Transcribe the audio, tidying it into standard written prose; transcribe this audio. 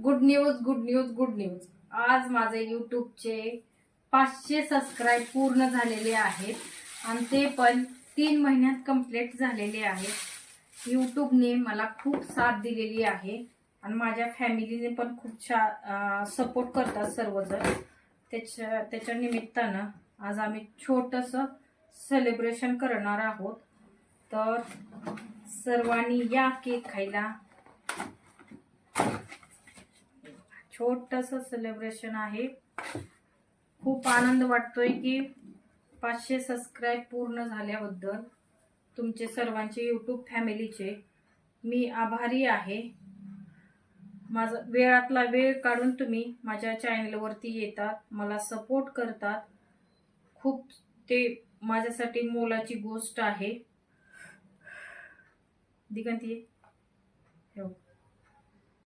Good news good news good news. आज माझे यूट्यूबचे 500 subscribe पूर्ण झालेले आहेत आणि ते पण 3 महिन्यात कंप्लीट झालेले आहेत. यूट्यूबने मला खूप साथ दिलेली आहे आणि माझ्या फॅमिलीने पण खूप सपोर्ट करतात सर्वजण. त्याच्या निमित्तानं आज आम्ही छोटंसं सेलिब्रेशन करणार आहोत. तर सर्वांनी या केक खायला. छोटंसं सेलिब्रेशन आहे. खूप आनंद वाटतोय की 500 सबस्क्राईब पूर्ण झाल्याबद्दल तुमचे सर्वांचे यूट्यूब फॅमिलीचे मी आभारी आहे. माझा वेळातला वेळ काढून तुम्ही माझ्या चॅनलवरती येतात, मला सपोर्ट करतात. खूप ते माझ्यासाठी मोलाची गोष्ट आहे. दिगंती